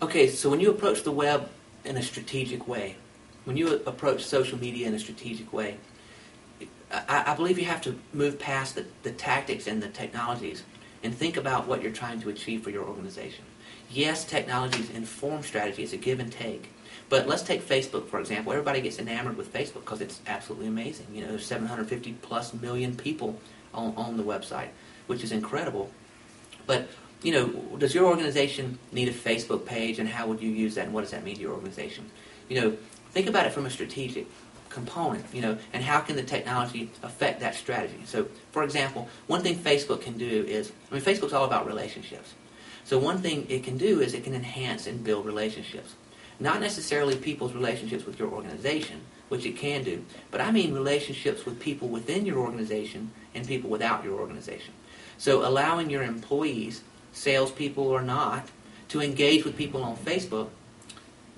Okay, so when you approach the web in a strategic way, when you approach social media in a strategic way, I believe you have to move past the tactics and the technologies and think about what you're trying to achieve for your organization. Yes, technologies inform strategy. It's a give and take. But let's take Facebook, for example. Everybody gets enamored with Facebook because it's absolutely amazing. You know, there's 750 plus million people on the website, which is incredible. But, you know, does your organization need a Facebook page, and how would you use that, and what does that mean to your organization? You know, think about it from a strategic component, you know, and how can the technology affect that strategy? So, for example, one thing Facebook can do is, Facebook's all about relationships. So one thing it can do is it can enhance and build relationships. Not necessarily people's relationships with your organization, which it can do, but I mean relationships with people within your organization and people without your organization. So allowing your employees, salespeople or not, to engage with people on Facebook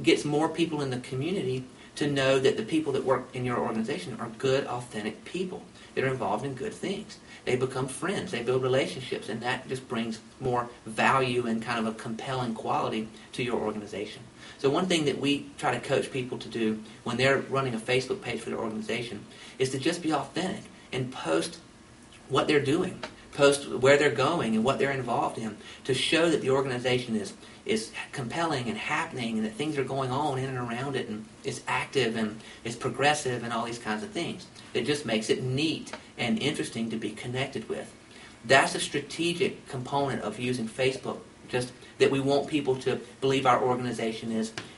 gets more people in the community to know that the people that work in your organization are good, authentic people that are involved in good things. They become friends, they build relationships, and that just brings more value and kind of a compelling quality to your organization. So one thing that we try to coach people to do when they're running a Facebook page for their organization is to just be authentic and post what they're doing, post where they're going and what they're involved in, to show that the organization is compelling and happening, and that things are going on in and around it, and it's active and it's progressive and all these kinds of things. It just makes it neat and interesting to be connected with. That's a strategic component of using Facebook, just that we want people to believe our organization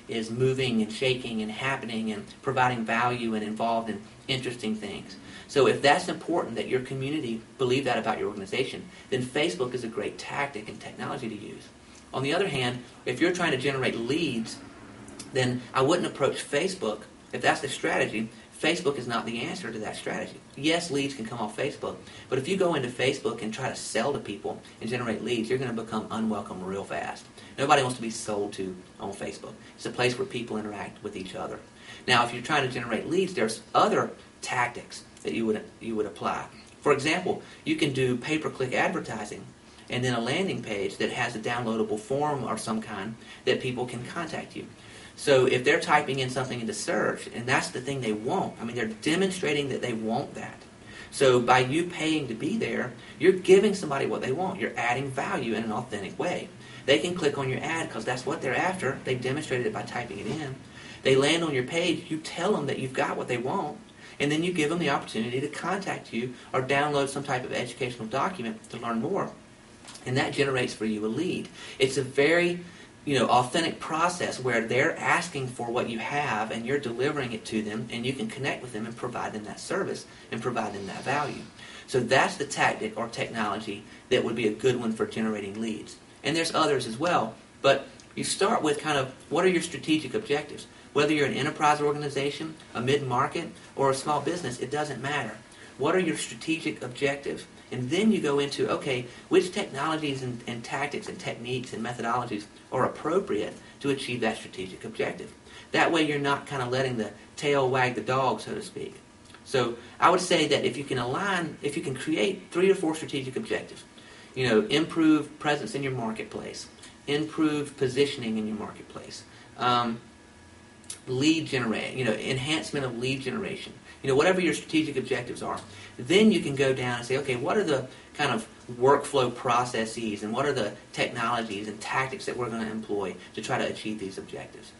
is moving and shaking and happening and providing value and involved in interesting things. So if that's important, that your community believe that about your organization, then Facebook is a great tactic and technology to use. On the other hand, if you're trying to generate leads, then I wouldn't approach Facebook. If that's the strategy, Facebook is not the answer to that strategy. Yes, leads can come off Facebook, but if you go into Facebook and try to sell to people and generate leads, you're going to become unwelcome real fast. Nobody wants to be sold to on Facebook. It's a place where people interact with each other. Now, if you're trying to generate leads, there's other tactics that you would apply. For example, you can do pay-per-click advertising and then a landing page that has a downloadable form or some kind that people can contact you. So if they're typing in something into search, and that's the thing they want, they're demonstrating that they want that. So by you paying to be there, you're giving somebody what they want. You're adding value in an authentic way. They can click on your ad because that's what they're after. They demonstrated it by typing it in. They land on your page. You tell them that you've got what they want, and then you give them the opportunity to contact you or download some type of educational document to learn more. And that generates for you a lead. It's a very authentic process where they're asking for what you have and you're delivering it to them, and you can connect with them and provide them that service and provide them that value. So that's the tactic or technology that would be a good one for generating leads. And there's others as well, but you start with kind of what are your strategic objectives. Whether you're an enterprise organization, a mid-market, or a small business, it doesn't matter. What are your strategic objectives? And then you go into, okay, which technologies and tactics and techniques and methodologies are appropriate to achieve that strategic objective. That way you're not kind of letting the tail wag the dog, so to speak. So I would say that if you can create 3 or 4 strategic objectives, improve presence in your marketplace, improve positioning in your marketplace, lead generate, enhancement of lead generation, whatever your strategic objectives are, then you can go down and say, okay, what are the kind of workflow processes and what are the technologies and tactics that we're going to employ to try to achieve these objectives?